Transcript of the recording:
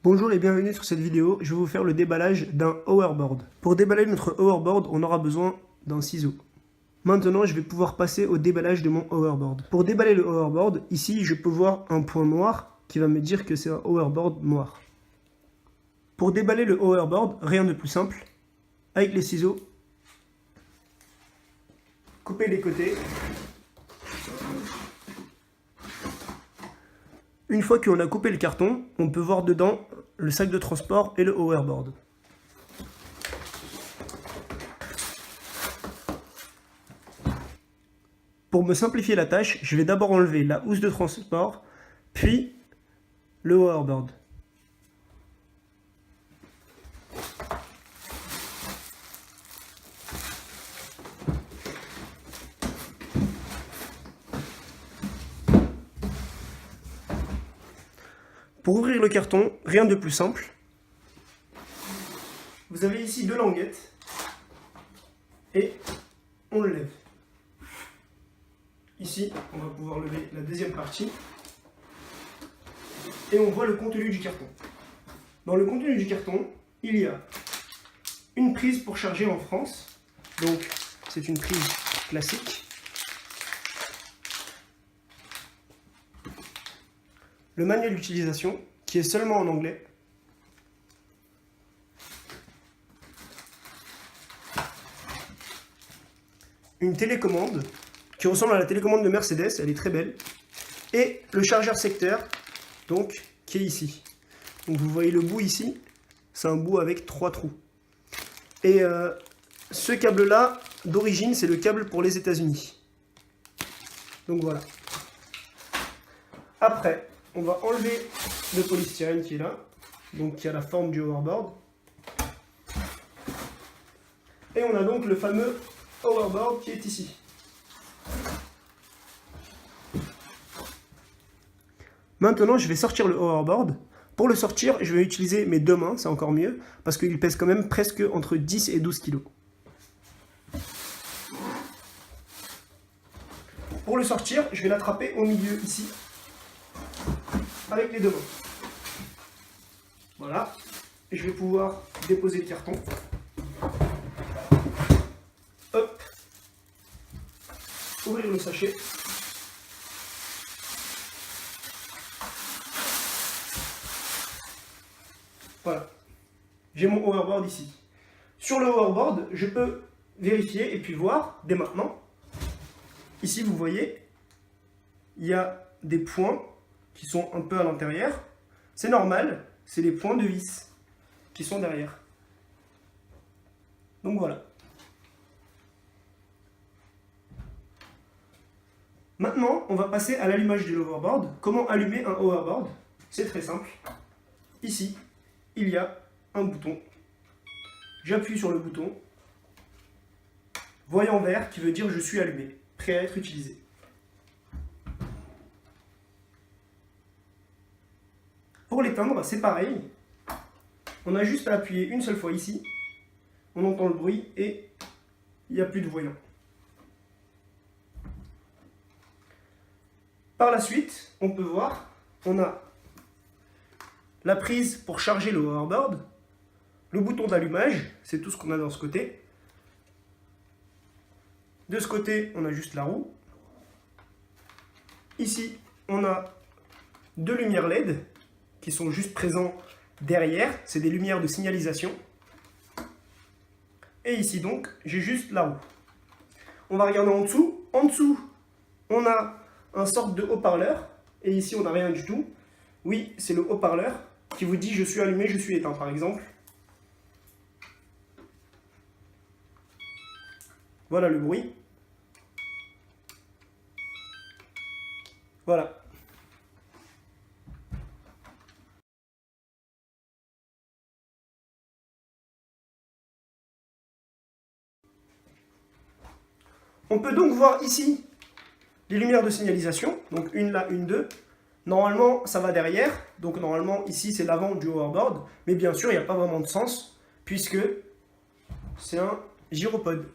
Bonjour et bienvenue sur cette vidéo, je vais vous faire le déballage d'un hoverboard. Pour déballer notre hoverboard, on aura besoin d'un ciseau. Maintenant, je vais pouvoir passer au déballage de mon hoverboard. Pour déballer le hoverboard, ici, je peux voir un point noir qui va me dire que c'est un hoverboard noir. Pour déballer le hoverboard, rien de plus simple. Avec les ciseaux, couper les côtés. Une fois qu'on a coupé le carton, on peut voir dedans le sac de transport et le hoverboard. Pour me simplifier la tâche, je vais d'abord enlever la housse de transport, puis le hoverboard. Pour ouvrir le carton, rien de plus simple. Vous avez ici deux languettes et on le lève. Ici, on va pouvoir lever la deuxième partie et on voit le contenu du carton. Dans le contenu du carton, il y a une prise pour charger en France, donc c'est une prise classique. Le manuel d'utilisation qui est seulement en anglais. Une télécommande qui ressemble à la télécommande de Mercedes, elle est très belle. Et le chargeur secteur, donc, qui est ici. Donc vous voyez le bout ici, c'est un bout avec 3 trous. Et ce câble-là, d'origine, c'est le câble pour les États-Unis. Donc voilà. Après, on va enlever le polystyrène qui est là, donc qui a la forme du hoverboard. Et on a donc le fameux hoverboard qui est ici. Maintenant, je vais sortir le hoverboard. Pour le sortir, je vais utiliser mes deux mains, c'est encore mieux, parce qu'il pèse quand même presque entre 10 et 12 kg. Pour le sortir, je vais l'attraper au milieu ici, avec les deux mains. Voilà. Et je vais pouvoir déposer le carton. Hop. Ouvrir le sachet. Voilà. J'ai mon hoverboard ici. Sur le hoverboard, je peux vérifier et puis voir dès maintenant. Ici, vous voyez, il y a des points qui sont un peu à l'intérieur. C'est normal, c'est les points de vis qui sont derrière. Donc voilà. Maintenant, on va passer à l'allumage de l'hoverboard. Comment allumer un hoverboard? C'est très simple. Ici, il y a un bouton. J'appuie sur le bouton. Voyant vert qui veut dire je suis allumé, prêt à être utilisé. Pour l'éteindre, c'est pareil. On a juste à appuyer une seule fois ici. On entend le bruit et il n'y a plus de voyant. Par la suite, on peut voir, on a la prise pour charger le hoverboard, le bouton d'allumage, c'est tout ce qu'on a dans ce côté. De ce côté, on a juste la roue. Ici, on a deux lumières LED qui sont juste présentes derrière, c'est des lumières de signalisation. Et ici donc, j'ai juste la roue. On va regarder en dessous. En dessous, on a un sorte de haut-parleur. Et ici, on n'a rien du tout. Oui, c'est le haut-parleur qui vous dit je suis allumé, je suis éteint, par exemple. Voilà le bruit. Voilà. On peut donc voir ici les lumières de signalisation, donc une là, une deux. Normalement, ça va derrière, donc normalement, ici, c'est l'avant du hoverboard, mais bien sûr, il n'y a pas vraiment de sens, puisque c'est un gyropode.